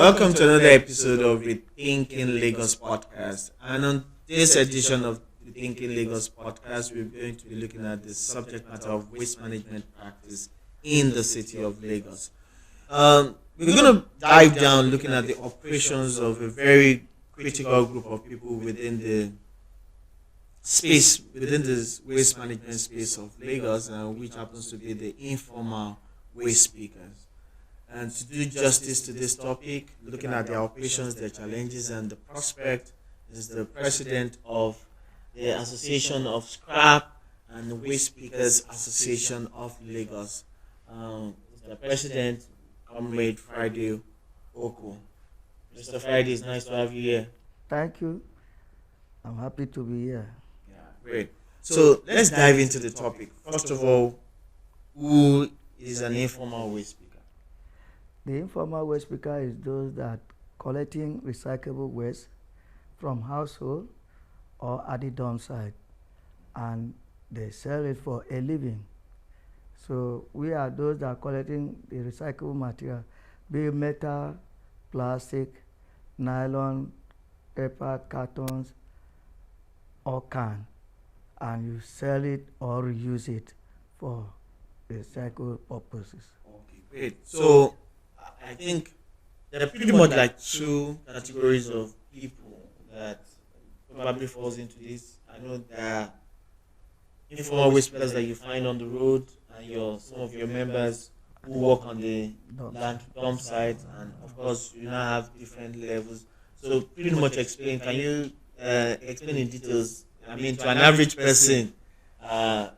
Welcome to another episode of Rethinking Lagos podcast. And on this edition of Rethinking Lagos podcast, we're going to be looking at the subject matter of waste management practice in the city of Lagos. We're going to dive down looking at the operations of a very critical group of people within the space, within this waste management space of Lagos, which happens to be the informal waste pickers. And to do justice to this topic, looking at their operations, their challenges, and the prospect, is the president of the Association of Scrap and Waste Pickers Association of Lagos. The president, Comrade Friday Oko. Mr. Friday, it's nice to have you here. Thank you. I'm happy to be here. Yeah, great. So let's dive into the topic. First of all, who is an informal waste picker? The informal waste picker is those that collecting recyclable waste from household or at the dump site, and they sell it for a living. So we are those that are collecting the recyclable material, be it metal, plastic, nylon, paper, cartons, or can, and you sell it or reuse it for recycle purposes. Okay, great. So I think there are pretty much like two categories of people that probably falls into this. I know there are informal waste pickers that you find on the road, and some of your members who work on the land dump site, and of course you now have different levels. So pretty much explain. Can you explain in details? I mean, to an average person, are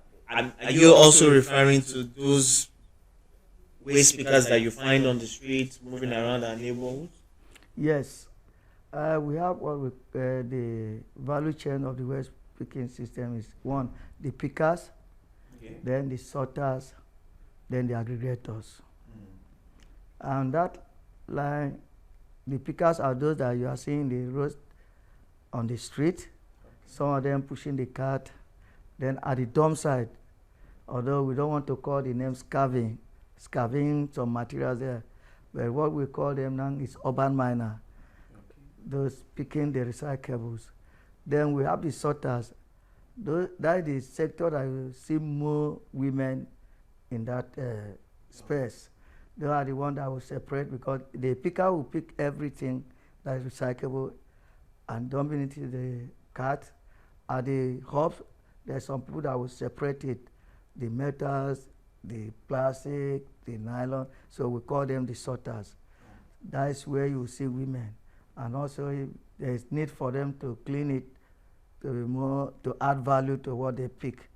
you also referring to those waste pickers that you find on the streets moving around our neighborhoods? Yes, we have what we the value chain of the waste picking system is one, the pickers, okay, then the sorters, then the aggregators. And that line, the pickers are those that you are seeing the roads on the street, okay, some of them pushing the cart, then at the dump site, although we don't want to call the name scavenging some materials there, but what we call them now is urban miner, okay, those picking the recyclables. Then we have the sorters. That is the sector that you see more women in that space. They are the ones that will separate, because the picker will pick everything that is recyclable and dump it into the cart. At the hubs, there are some people that will separate it, the metals, the plastic, the nylon, so we call them the sorters. That is where you see women. And also if there is need for them to clean it, to add value to what they pick.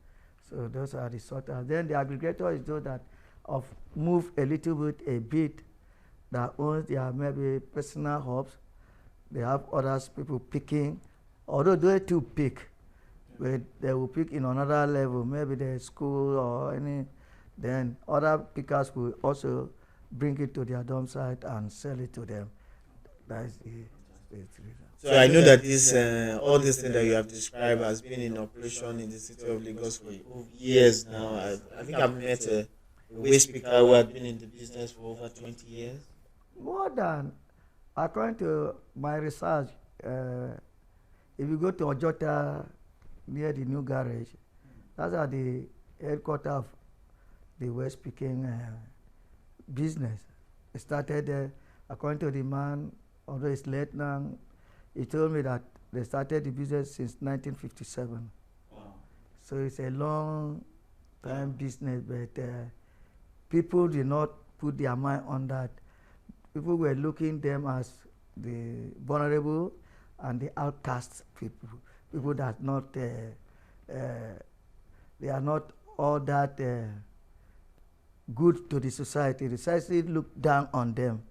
So those are the sorters. Then the aggregator is those that move a bit, that owns their maybe personal hubs. They have others people picking, although they too pick, but they will pick in another level, maybe the school or any. Then other pickers will also bring it to their dump site and sell it to them. That's the So I know that this all this thing that you have described has been in operation in the city of Lagos for years now. I think I've met a waste picker who had been in the business for over 20 years. More than, according to my research, if you go to Ojota near the new garage, that's at the headquarters of the waste picking business. It started there, according to the man, although it's late now, he told me that they started the business since 1957. Wow. So it's a long time business, but people did not put their mind on that. People were looking them as the vulnerable and the outcast people that not, they are not all that good to the society. The society looked down on them,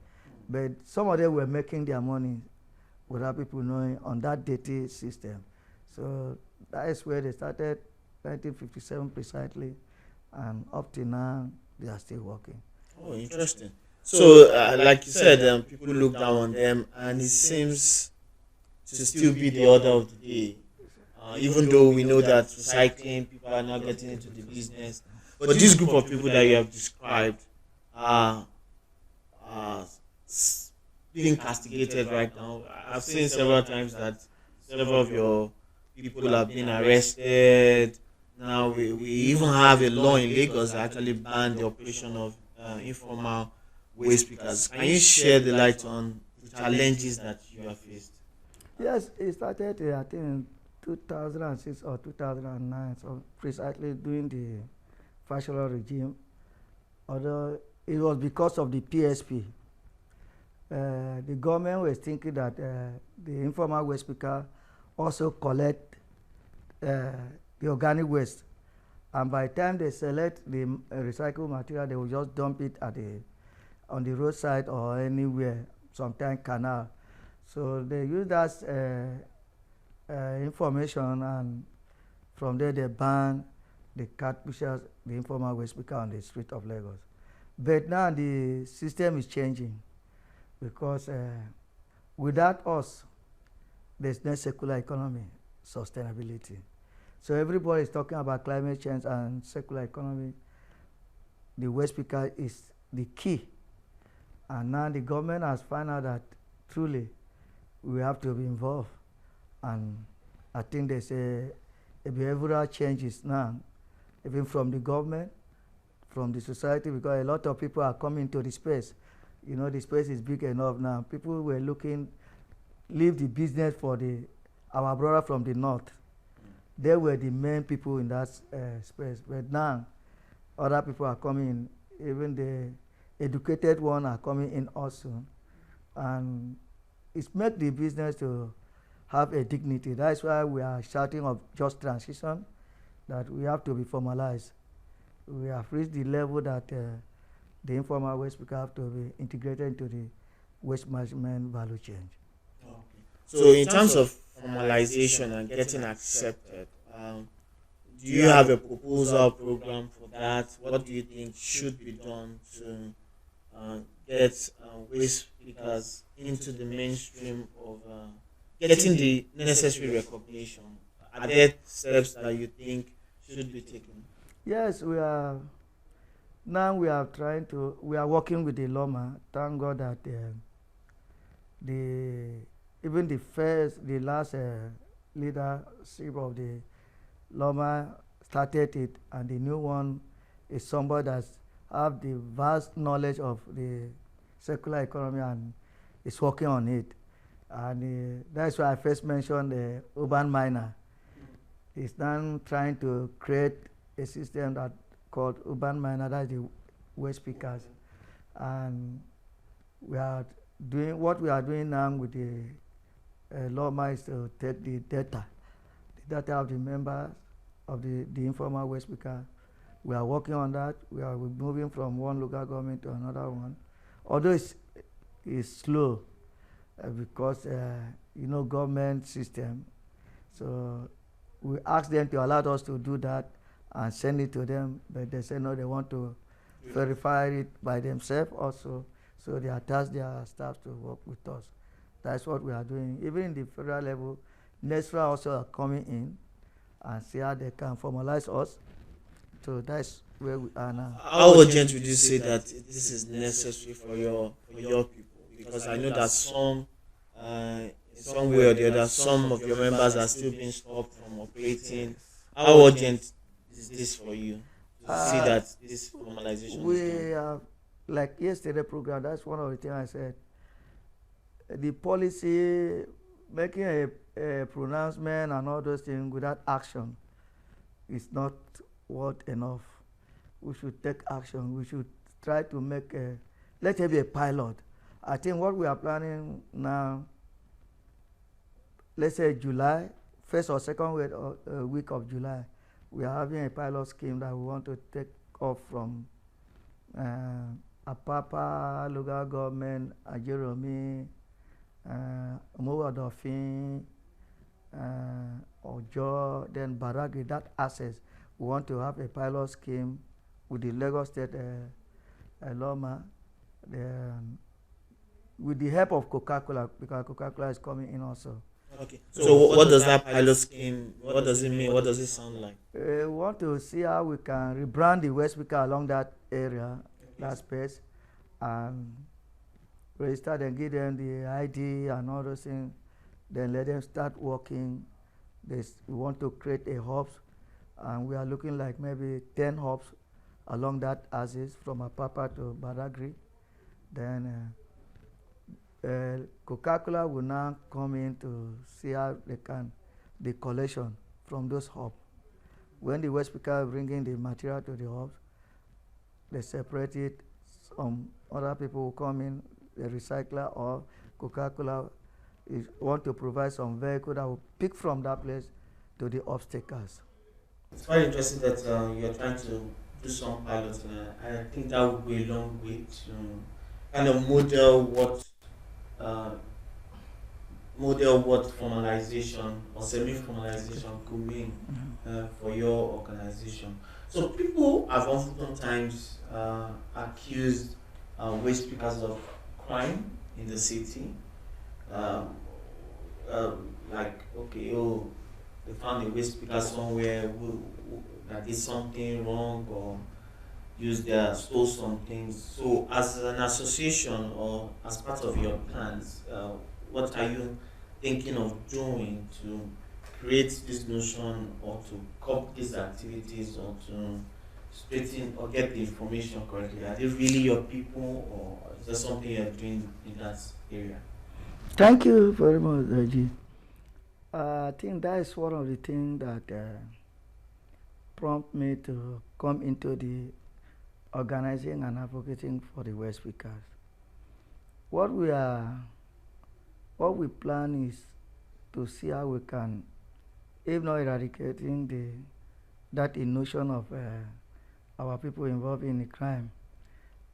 but some of them were making their money without people knowing on that dirty system. So that is where they started, 1957 precisely, and up to now they are still working. Oh, interesting. So, like you said, people look down on them, and it seems to still be the order of the day. Even though we know that recycling, people are not getting into the business. But this group of people that you have described are being castigated right now. I've seen several times that several of your people have been arrested. Now we even have a law in Lagos that actually banned the operation of informal waste pickers. Can you share the light on the challenges that you have faced? Yes, it started, I think, in 2006 or 2009, so precisely during the fascism regime. Although it was because of the PSP, the government was thinking that the informal waste picker also collect uh, the organic waste, and by the time they select the recycled material, they will just dump it at the on the roadside or anywhere, sometimes canal. So they use that information, and from there they ban the catfishers, the informal waste picker on the street of Lagos. But now the system is changing because without us, there's no circular economy, sustainability. So everybody is talking about climate change and circular economy. The waste picker is the key. And now the government has found out that truly we have to be involved. And I think there's a behavioral changes now, even from the government, from the society, because a lot of people are coming to the space. You know, the space is big enough now. People were looking, leave the business for our brother from the north. They were the main people in that space. But now, other people are coming in. Even the educated one are coming in also. And it's make the business to have a dignity. That's why we are shouting of just transition, that we have to be formalized. We have reached the level that the informal waste picker have to be integrated into the waste management value chain. Okay. So, in terms of formalization and getting accepted, do you have a proposal program for that? What do you think should be done to get waste pickers into the mainstream of getting the necessary recognition? Are there steps that you think should be taken? Yes, we are. Now we are trying to. We are working with the Loma. Thank God that the even the last leadership of the Loma started it, and the new one is somebody that have the vast knowledge of the circular economy and is working on it. And that's why I first mentioned the urban miner. He's now trying to create a system that called urban miner, that's the waste pickers. And we are doing what we are doing now with the Loma is to take the data of the members of the informal waste picker. We are working on that. We are moving from one local government to another one. Although it's slow because you know, government system. So we asked them to allow us to do that and send it to them, but they say no, they want to verify it by themselves also. So they attach their staff to work with us. That's what we are doing. Even in the federal level, NESFRA also are coming in and see how they can formalize us. So that's where we are now. How urgent would you say that this is necessary for your people? Because I know that in some way or the other, some of your members are still being stopped from operating. How urgent is this for you to see that this formalization we is done? like yesterday program, that's one of the things I said. The policy, making a pronouncement and all those things without action is not worth enough. We should take action. We should try to make let there be a pilot. I think what we are planning now, let's say July, first or second week of July, we are having a pilot scheme that we want to take off from Apapa local government, Ajeromi, Omowadofin, Ojo, then Baragri, that access. We want to have a pilot scheme with the Lagos State Loma, with the help of Coca-Cola, because Coca-Cola is coming in also. Okay. So what does that pilot scheme? What does it mean? What does it sound like? We want to see how we can rebrand the waste picker along that area, that space, and register them, give them the ID and all those things, then let them start working. We want to create a hubs, and we are looking like maybe 10 hubs along that axis from Apapa to Badagry. Then Coca-Cola will now come in to see how they can the collection from those hubs. When the waste picker bring in the material to the hubs, they separate it. Some other people will come in, the recycler or Coca-Cola want to provide some vehicle that will pick from that place to the obstacles. It's quite interesting that you're trying to do some pilots, and I think that would go a long way to kind of uh, model what formalization or semi-formalization could mean for your organization. So people have oftentimes accused waste pickers of crime in the city. Um, like, okay, oh, they found a waste picker somewhere that did something wrong or stole some things. So, as an association or as part of your plans, what are you thinking of doing to create this notion or to curb these activities or to straighten or get the information correctly? Are they really your people, or is there something you're doing in that area? Thank you very much, Deji. I think that is one of the things that prompt me to come into the organizing and advocating for the waste pickers. What we plan is to see how we can, if not eradicating that notion of our people involved in the crime.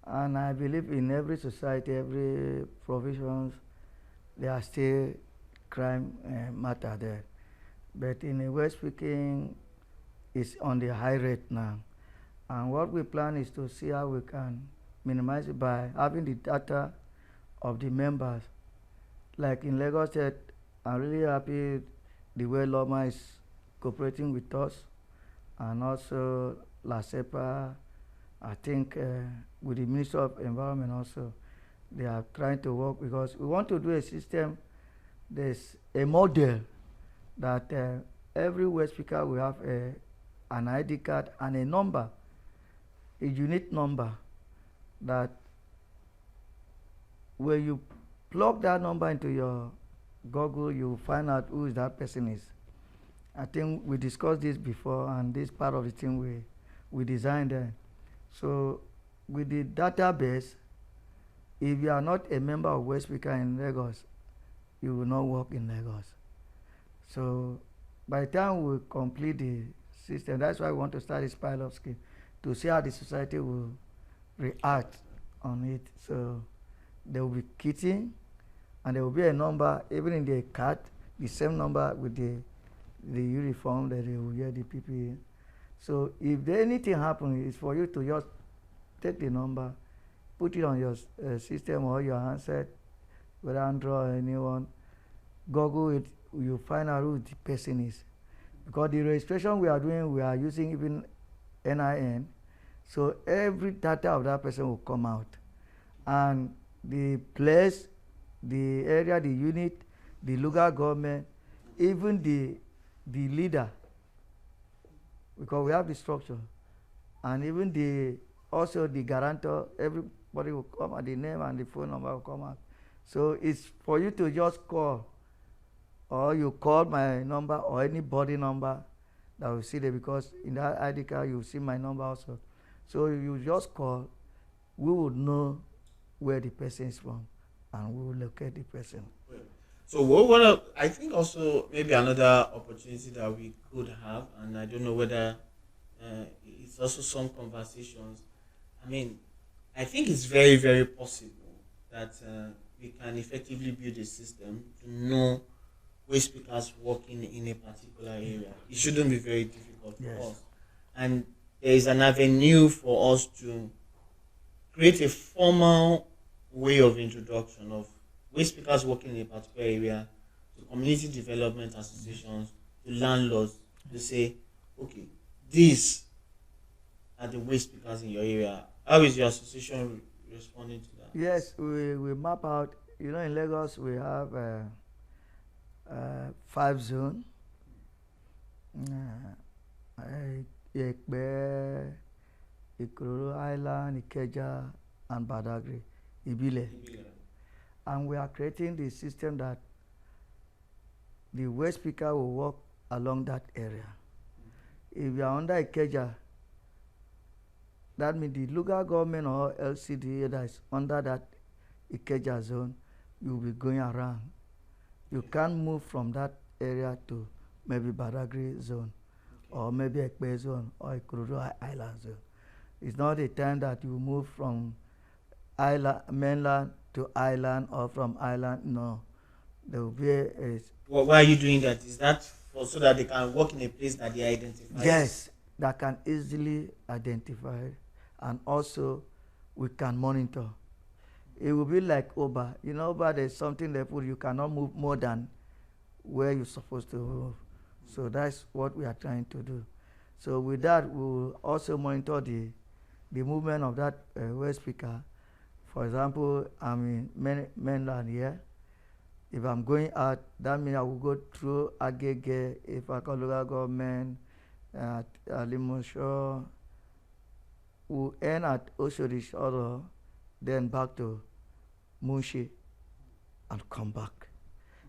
And I believe in every society, every provisions, there are still crime matter there. But in a way speaking, it's on the high rate now. And what we plan is to see how we can minimize it by having the data of the members. Like in Lagos State, I'm really happy the way Loma is cooperating with us, and also La Cepa, I think with the Ministry of Environment also, they are trying to work, because we want to do a system, there's a model that every waste picker will have an ID card and a number, a unique number, that when you plug that number into your Google, you find out who that person is. I think we discussed this before, and this part of the thing we designed there. So with the database, if you are not a member of Waste Picker in Lagos, you will not work in Lagos. So by the time we complete the system, that's why we want to start this pilot scheme, to see how the society will react on it. So there will be kitting, and there will be a number, even in the card, the same number with the uniform that they will wear, the PPE. So if anything happens, it's for you to just take the number, put it on your system or your handset, whether Android or anyone, Google it, you find out who the person is. Because the registration we are doing, we are using even NIN, so every data of that person will come out. And the place, the area, the unit, the local government, even the leader, because we have the structure, and even also the guarantor, everybody will come, and the name and the phone number will come out. So it's for you to just call, or you call my number or anybody number that will see there, because in that ID card you see my number also. So you just call, we would know where the person is from, and we will locate the person. So what one of, I think also maybe another opportunity that we could have, and I don't know whether it's also some conversations. I mean, I think it's very, very possible that we can effectively build a system to know waste pickers working in a particular area. It shouldn't be very difficult for us. And there is an avenue for us to create a formal way of introduction of waste pickers working in a particular area to community development associations, to landlords, to say, okay, these are the waste pickers in your area. How is your association responding to that? Yes, we map out. You know, in Lagos we have 5 zones. Ekpe, Ikorodu Island, Ikeja, and Badagry, Ibile. And we are creating the system that the waste picker will work along that area. If you are under Ikeja, that means the local government or LCD that is under that Ikeja zone, you will be going around. You can't move from that area to maybe Badagry zone, or maybe Ekpe zone, or Ikorodu Island zone. It's not a time that you move from island, mainland to island, or from island. No, there will be why are you doing that? Is that so that they can work in a place that they identify? Yes, that can easily identify, and also we can monitor. It will be like Uber. You know, Uber, there's something they put, you cannot move more than where you're supposed to move. So that's what we are trying to do. So with that, we will also monitor the movement of that waste picker. For example, I'm in mainland here. If I'm going out, that means I will go through Agege, if I call local government, Limosho, we'll end at Oshodi Shoro, then back to Munshi, and come back.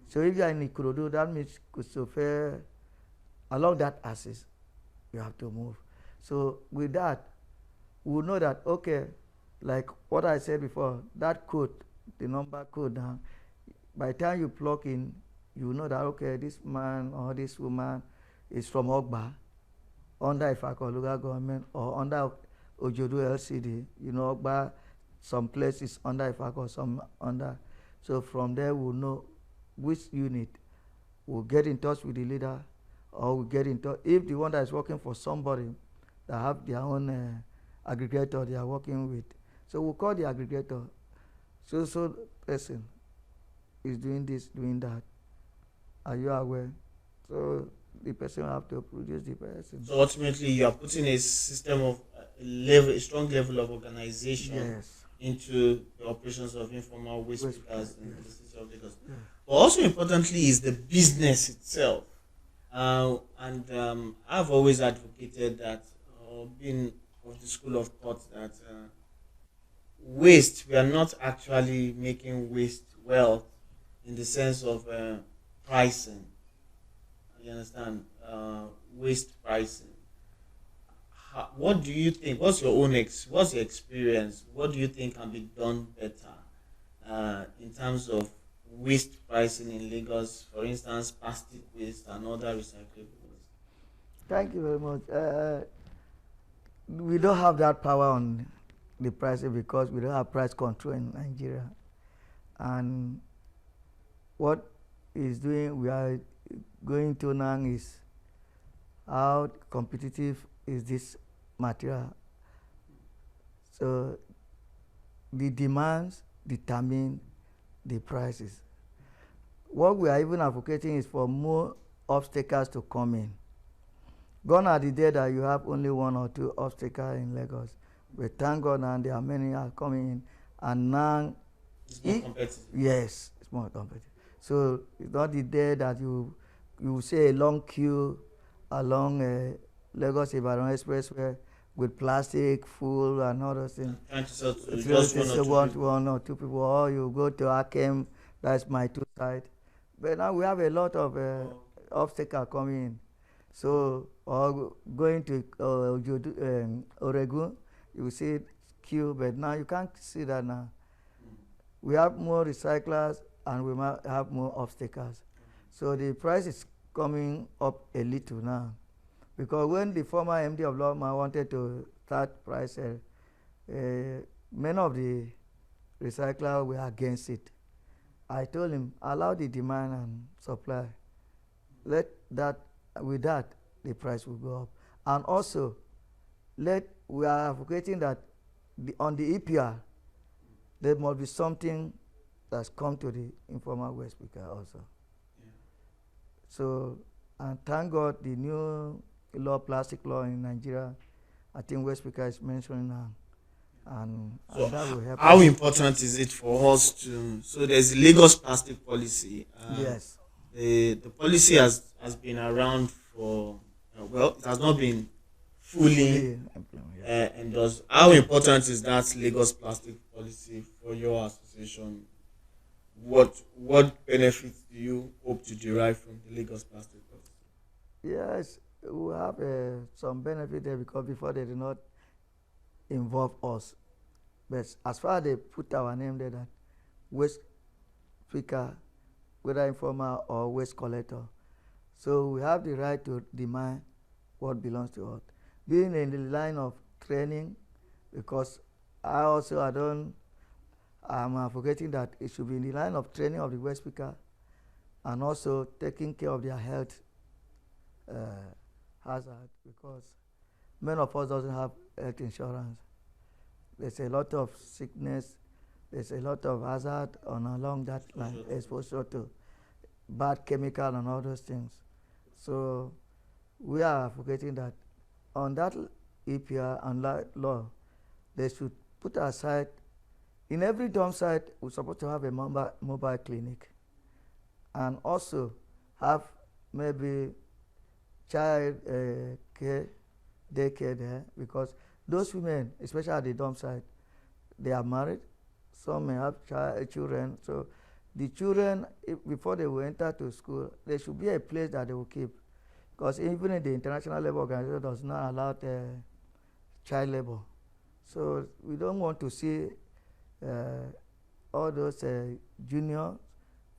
So if you are in Ikorodu, that means Kusofe, along that axis, you have to move. So with that, we know that, okay, like what I said before, that code, the number code now, by the time you plug in, you know that, okay, this man or this woman is from Ogba, under Ifako local government, or under Ojodu LCD. You know, Ogba, some places under Ifako, some under. So from there, we'll know which unit. We'll get in touch with the leader, or we'll get in touch. If the one that is working for somebody that have their own aggregator they are working with, so we'll call the aggregator. So person is doing this, doing that. Are you aware? So the person will have to produce the person. So ultimately, you are putting a system of a strong level of organization, yes, into the operations of informal waste pickers in the city of Lagos. Yeah. But also importantly is the business itself. I've always advocated that, being of the school of thought that waste, we are not actually making waste wealth in the sense of pricing. You understand? Waste pricing. What do you think? What's your own what's your experience? What do you think can be done better in terms of waste pricing in Lagos? For instance, plastic waste and other recyclable waste. Thank you very much. We don't have that power on the pricing because we don't have price control in Nigeria. And what is doing, we are going to now is how competitive is this material. So the demands determine the prices. What we are even advocating is for more obstacles to come in. Gone are the days that you have only one or two obstacles in Lagos. But thank God now there are many are coming in, and now it's more competitive. Yes, it's more competitive. So it's not the day that you see a long queue along Lagos Ibadan Expressway with plastic full and other things. Trying to sell to just one or two people, or you go to Akem, that's my two sides. But now we have a lot of obstacles coming in. So, or going to Oregon, you see queue, but now you can't see that now. We have more recyclers and we might have more obstacles. So the price is coming up a little now. Because when the former MD of Lawma wanted to start price, many of the recyclers were against it. I told him, allow the demand and supply. Let that, with that, the price will go up. And also, we are advocating that on the EPR, there must be something that's come to the informal waste picker also. Yeah. So, and thank God the new law, plastic law in Nigeria, I think waste picker is mentioning now. and So, that will help how us. important is it for us to? So, there's the Lagos plastic policy. Yes. The policy has been around for well, it has not been fully Fully implement, yeah. endorsed. How important is that Lagos plastic policy for your association? What benefits do you hope to derive from the Lagos plastic policy? Yes, we have some benefit there because before they did not involve us. But as far as they put our name there, that waste picker, whether informal or waste collector, so we have the right to demand what belongs to us. Being in the line of training, because I don't, I'm advocating that it should be in the line of training of the waste picker and also taking care of their health uh, hazard, because many of us doesn't have health insurance. There's a lot of sickness, there's a lot of hazard on along that line, exposure to bad chemical and all those things. So we are advocating that on that EPR and law, they should put aside, in every dump site we're supposed to have a mobile clinic, and also have maybe child care, daycare there, because those women, especially at the dump site, they are married, some may have children, so the children, before they will enter to school, there should be a place that they will keep, because even in the international labor organization does not allow child labor. So we don't want to see all those juniors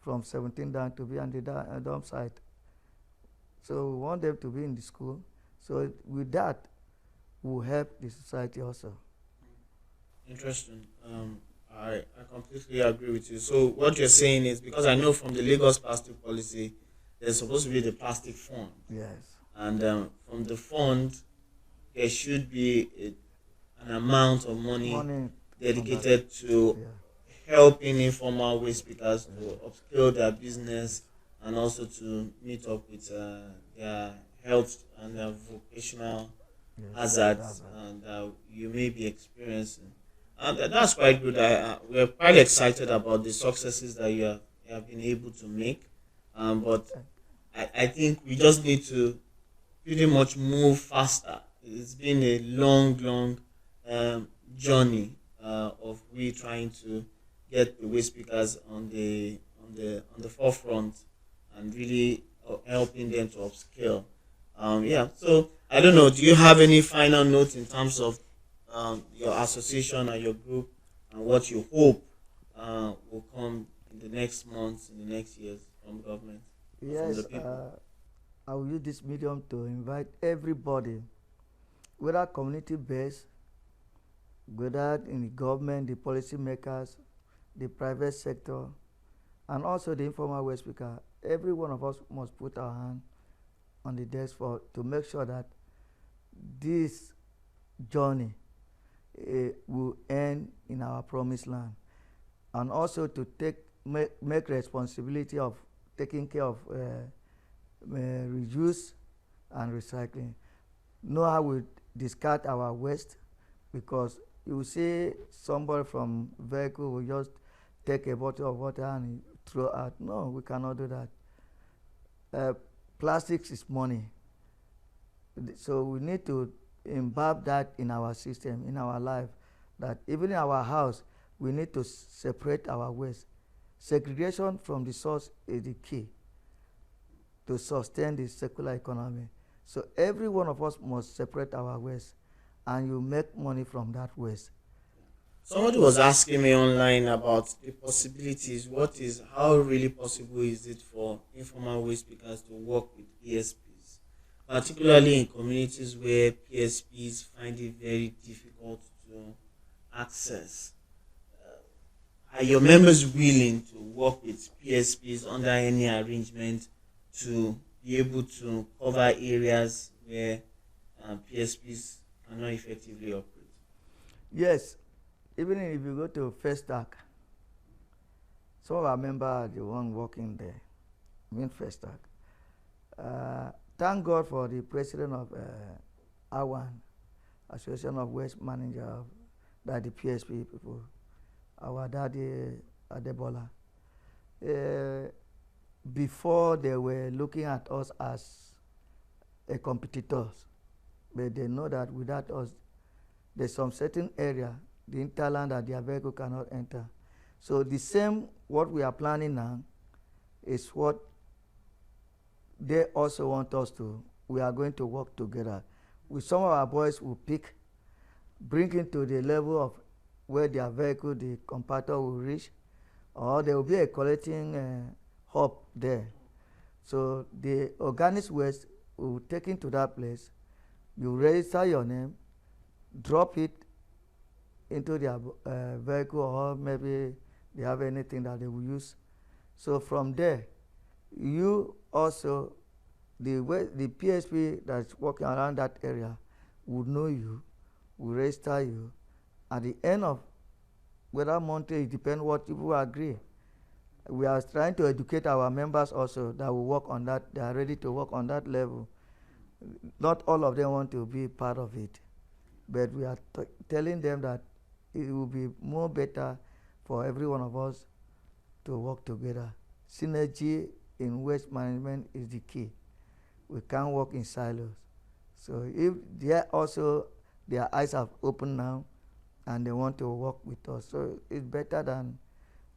from 17 down to be on the dump site. So we want them to be in the school. So with that, will help the society also. Interesting. I completely agree with you. So what you're saying is, because I know from the Lagos plastic policy, there's supposed to be the plastic fund, Yes. and from the fund there should be an amount of money Money dedicated to yeah. helping informal waste pickers to upscale their business and also to meet up with their health and their vocational Yes. hazards that you may be experiencing. And that's quite good. We're quite excited about the successes that you have been able to make. But I think we just need to pretty much move faster. It's been a long journey of we trying to get the waste speakers on the forefront and really helping them to upscale. Yeah. So I don't know. Do you have any final notes in terms of your association and your group and what you hope will come in the next months, in the next years from government, from the Yes, people? I will use this medium to invite everybody, whether community based, whether in the government, the policy makers, the private sector, and also the informal waste speaker. Every one of us must put our hand on the desk for to make sure that this journey will end in our promised land, and also to make responsibility of taking care of reuse and recycling. Know how we discard our waste, because you see somebody from vehicle will just take a bottle of water and throw out. No, we cannot do that. Plastics is money, so we need to imbibe that in our system, in our life, that even in our house we need to separate our waste. Segregation from the source is the key to sustain the circular economy. So every one of us must separate our waste, and you make money from that waste. Somebody was asking me online about the possibilities. How really possible is it for informal waste pickers to work with PSPs, particularly in communities where PSPs find it very difficult to access? Are your members willing to work with PSPs under any arrangement to be able to cover areas where PSPs cannot effectively operate? Yes, even if you go to first stack, some of our members are the one working there, first stack. Thank God for the president of AWAN, Association of Waste Manager of that the PSP people, our daddy Adebola, uh, before they were looking at us as a competitors, but they know that without us, there's some certain area, the hinterland that their vehicle cannot enter. So the same what we are planning now is what they also want us to. We are going to work together. With some of our boys will pick, bring it to the level of where their vehicle, the compactor will reach, or there will be a collecting hub there. So the organic waste will take into that place. You register your name, drop it into their vehicle, or maybe they have anything that they will use. So from there, you also, the PSP that's working around that area would know you, will register you. At the end of whether monthly, it depends what people agree. We are trying to educate our members also that will work on that. They are ready to work on that level. Not all of them want to be part of it, but we are telling them that it will be more better for every one of us to work together. Synergy in waste management is the key. We can't work in silos. So if they also, their eyes have opened now and they want to work with us, so it's better than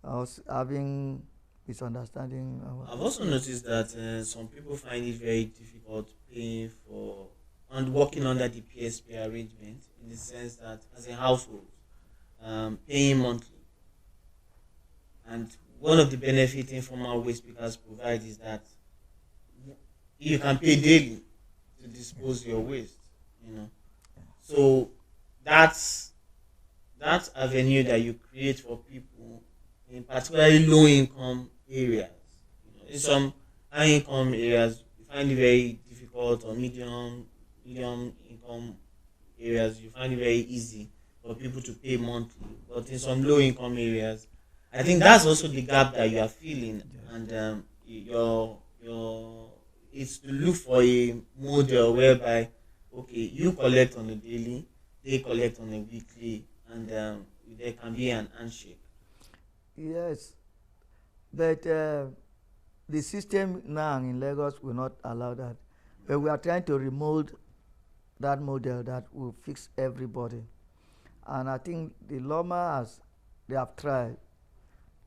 us having misunderstanding. I've also noticed that some people find it very difficult paying for and working under the PSP arrangement, in the sense that as a household, paying monthly. And one of the benefits informal waste pickers provide is that you can pay daily to dispose your waste. You know, so that's that avenue that you create for people in particularly low income areas. You know, in some high income areas, you find it very difficult, or medium income areas, you find it very easy for people to pay monthly. But in some low income areas, I think that's also the gap that you are feeling, and your it's to look for a model whereby, okay, you collect on a daily, they collect on a weekly, and there can be an handshake. Yes, but the system now in Lagos will not allow that. But we are trying to remold that model that will fix everybody. And I think the Loma has, they have tried.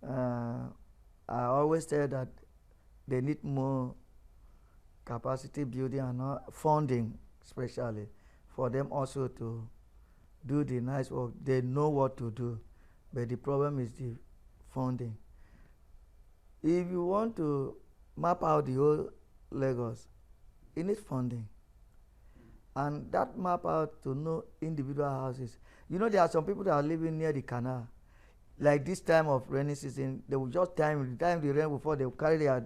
I always say that they need more capacity building and funding, especially for them also to do the nice work. They know what to do, but the problem is the funding. If you want to map out the whole Lagos, it needs funding. And that map out to know individual houses. You know, there are some people that are living near the canal. Like this time of rainy season, they will just time the rain before they will carry their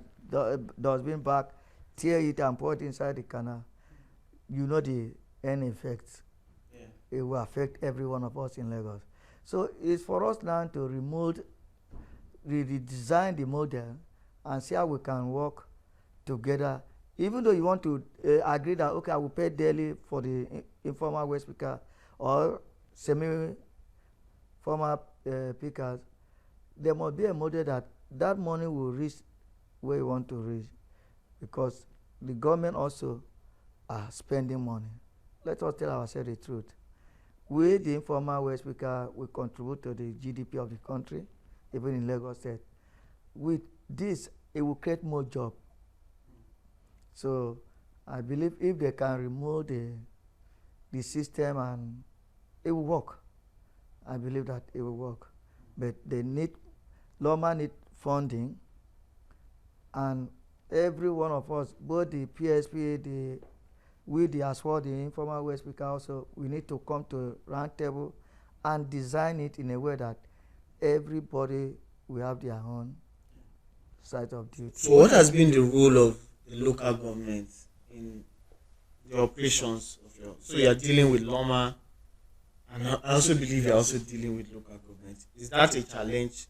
dustbin back, tear it and pour it inside the canal. You know the end effects. Yeah. It will affect every one of us in Lagos. So it's for us now to remold, redesign the model and see how we can work together. Even though you want to agree that, okay, I will pay daily for the informal waste picker or semi-formal pickers, there must be a model that money will reach where you want to reach, because the government also are spending money. Let us tell ourselves the truth. We, the informal waste picker, will contribute to the GDP of the country, even in Lagos State. With this, it will create more jobs. So I believe if they can remove the system, and it will work. I believe that it will work. But they need, Loma need funding, and every one of us, both the PSP, the ASWOL, the informal waste picker also, we need to come to a round table and design it in a way that everybody will have their own side of duty. So what has been the role of the local government in the operations of your, so you are dealing with Loma, and I also believe you are also dealing with local government. Is that a challenge,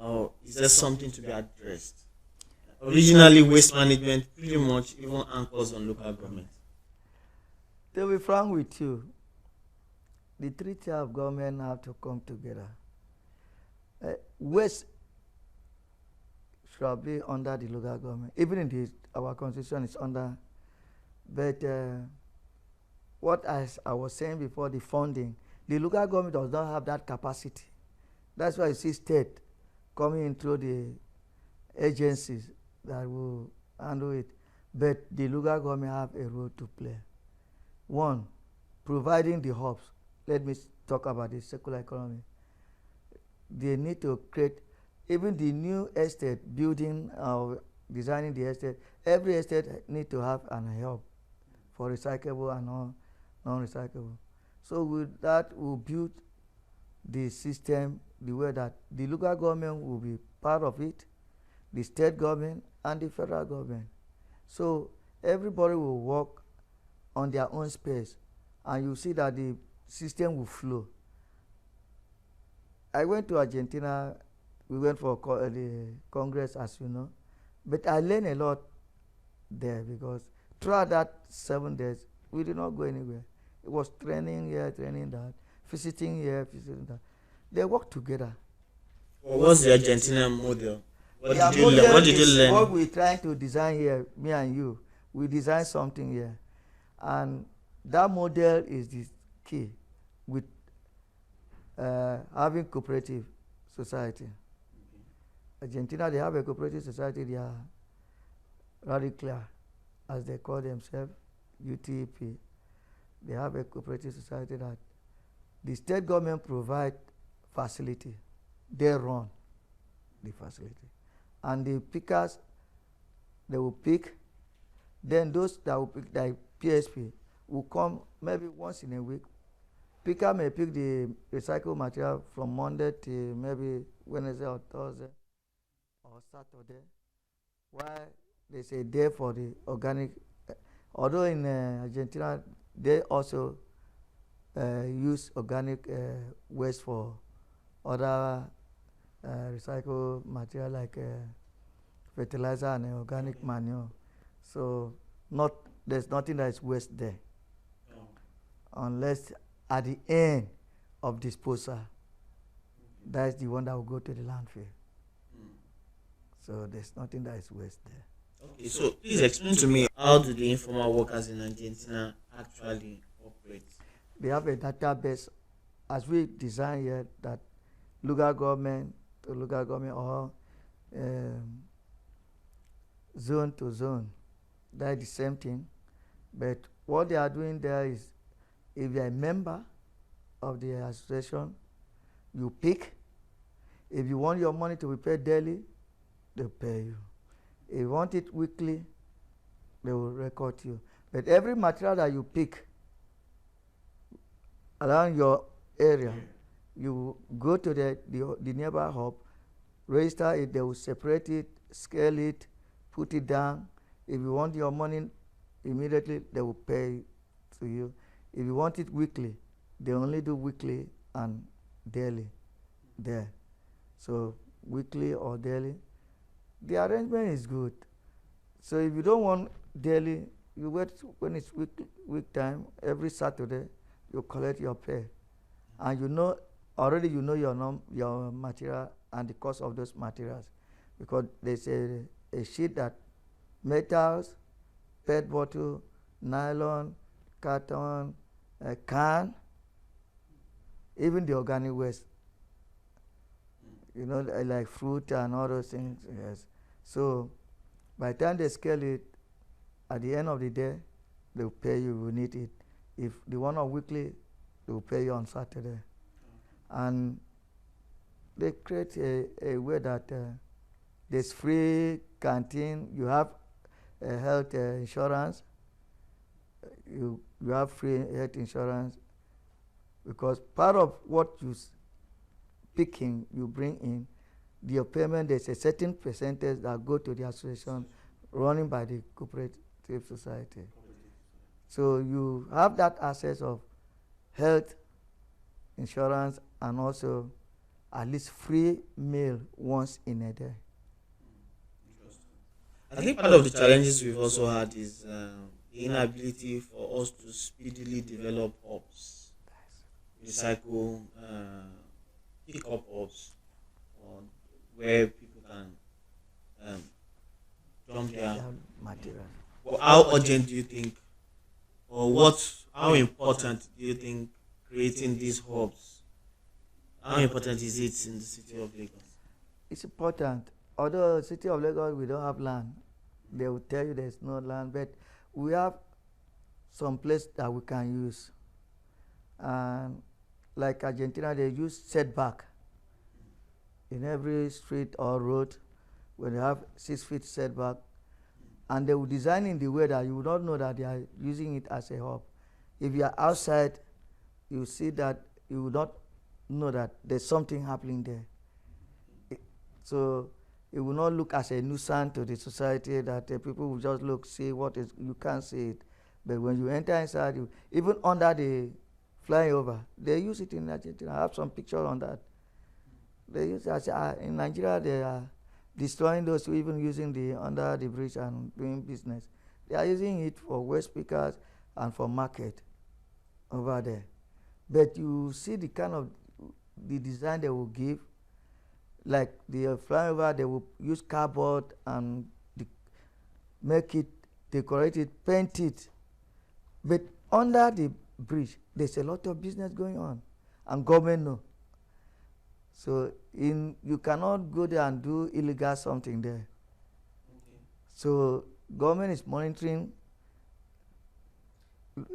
or is there something to be addressed? Originally, waste management pretty much even anchors on local government. To be frank with you, the three tiers of government have to come together. Waste should be under the local government. Even in our constitution is under, but what as I was saying before, the funding, the local government does not have that capacity. That's why you see state coming in through the agencies that will handle it. But the local government have a role to play. One, providing the hubs. Let me talk about the circular economy. They need to create, even the new estate building or designing the estate, every estate need to have an hub for recyclable and non-recyclable. So with that, we'll build the system the way that the local government will be part of it, the state government and the federal government. So everybody will work on their own space, and you see that the system will flow. I went to Argentina. We went for the Congress, as you know, but I learned a lot there because throughout that 7 days, we did not go anywhere. It was training here, training that, visiting here, visiting that. They work together. Well, what's the Argentinian model? What did you learn? What did you learn? What we're trying to design here, me and you, we design something here, and that model is the key with having cooperative society. Argentina, they have a cooperative society. They are radical, as they call themselves, UTP. They have a cooperative society that the state government provide facility. They run the facility. And the pickers, they will pick. Then those that will pick, like PSP, will come maybe once in a week. Picker may pick the recycled material from Monday to maybe Wednesday or Thursday or Saturday, while there's a day for the organic. Although in Argentina, they also use organic waste for other recycled material like fertilizer and organic manure. So there's nothing that is waste there, unless at the end of disposal, that's the one that will go to the landfill. So there's nothing that is waste there. Okay, so please explain to me, how do the informal workers in Argentina actually operate? They have a database, as we design here, that local government to local government or zone to zone, that's the same thing. But what they are doing there is, if you are a member of the association, you pick. If you want your money to be paid daily, they pay you. If you want it weekly, they will record you. But every material that you pick around your area, you go to the nearby hub, register it, they will separate it, scale it, put it down. If you want your money immediately, they will pay to you. If you want it weekly, they only do weekly and daily there. So weekly or daily, the arrangement is good. So if you don't want daily, you wait when it's week time. Every Saturday, you collect your pay, and you know already your material and the cost of those materials, because there's a sheet that metals, PET bottle, nylon, carton, can, even the organic waste, like fruit and all those things. Yes. So by the time they scale it, at the end of the day, they'll pay you. You need it. If the one on weekly, they'll pay you on Saturday. And they create a way that there's free canteen. You have health insurance. You have free health insurance, because part of what you picking, you bring in, your payment, there's a certain percentage that go to the association running by the cooperative society. So you have that access of health insurance and also at least free meal once in a day. I think part of the challenges we've also had is the inability for us to speedily develop hubs. recycle pick up hubs, or where people can um, dump their Yeah, material. well, how urgent do you think, or how important do you think creating these hubs, how important is it in the city of Lagos? It's important. Although city of Lagos we don't have land, they will tell you there's no land, but we have some place that we can use. And like Argentina, they use setback in every street or road. When they have 6 feet setback, and they will design in the way that you will not know that they are using it as a hub. If you are outside, you see that you will not know that there's something happening there. So it will not look as a nuisance to the society that people will just look, see what is, you can't see it. But when you enter inside, even under the flyover, they use it in Argentina. I have some pictures on that. They use it in Nigeria. They are destroying those who even using the under the bridge and doing business. They are using it for waste pickers and for market over there. But you see the kind of the design they will give, like the flyover, they will use cardboard and make it, decorate it, paint it. But under the bridge, there's a lot of business going on, and government know. So you cannot go there and do illegal something there. Okay. So government is monitoring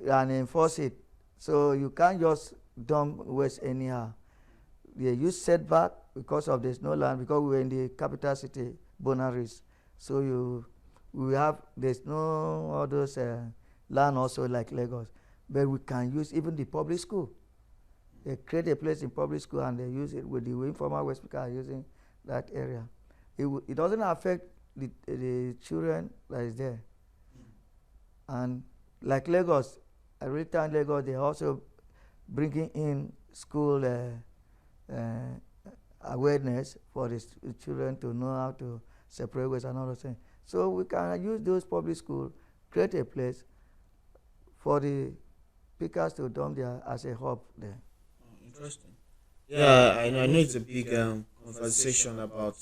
and enforce it. So you can't just dump waste anyhow. They use setback because of there's no land, because we're in the capital city, boundaries. So there's no others land also like Lagos. But we can use even the public school. They create a place in public school and they use it with the informal waste people are using that area. It doesn't affect the children that is there. And like Lagos, I read down Lagos, they also bringing in school awareness for the children to know how to separate waste and all those things. So we can use those public schools, create a place for the pickers to dump there as a hub there. Interesting. Yeah, I know it's a big conversation about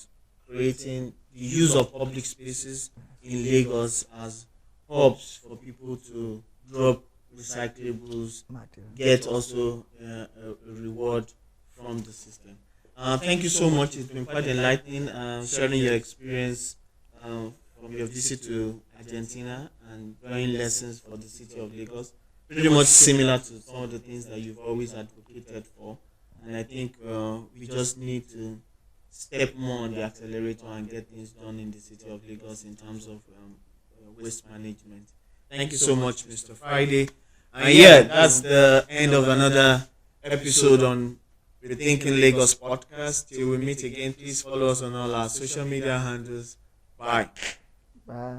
creating the use of public spaces in Lagos as hubs for people to drop recyclables, Material. get also a reward from the system. Thank you so much. It's been quite enlightening sharing your experience from your visit to Argentina and drawing lessons for the city of Lagos. Pretty much similar to some of the things that you've always advocated for. And I think we just need to step more on the accelerator and get things done in the city of Lagos in terms of waste management. Thank you so much, Mr. Friday. And yeah, that's the end of another episode on Rethinking Lagos podcast. Till we meet again, please follow us on all our social media handles. Bye. Bye.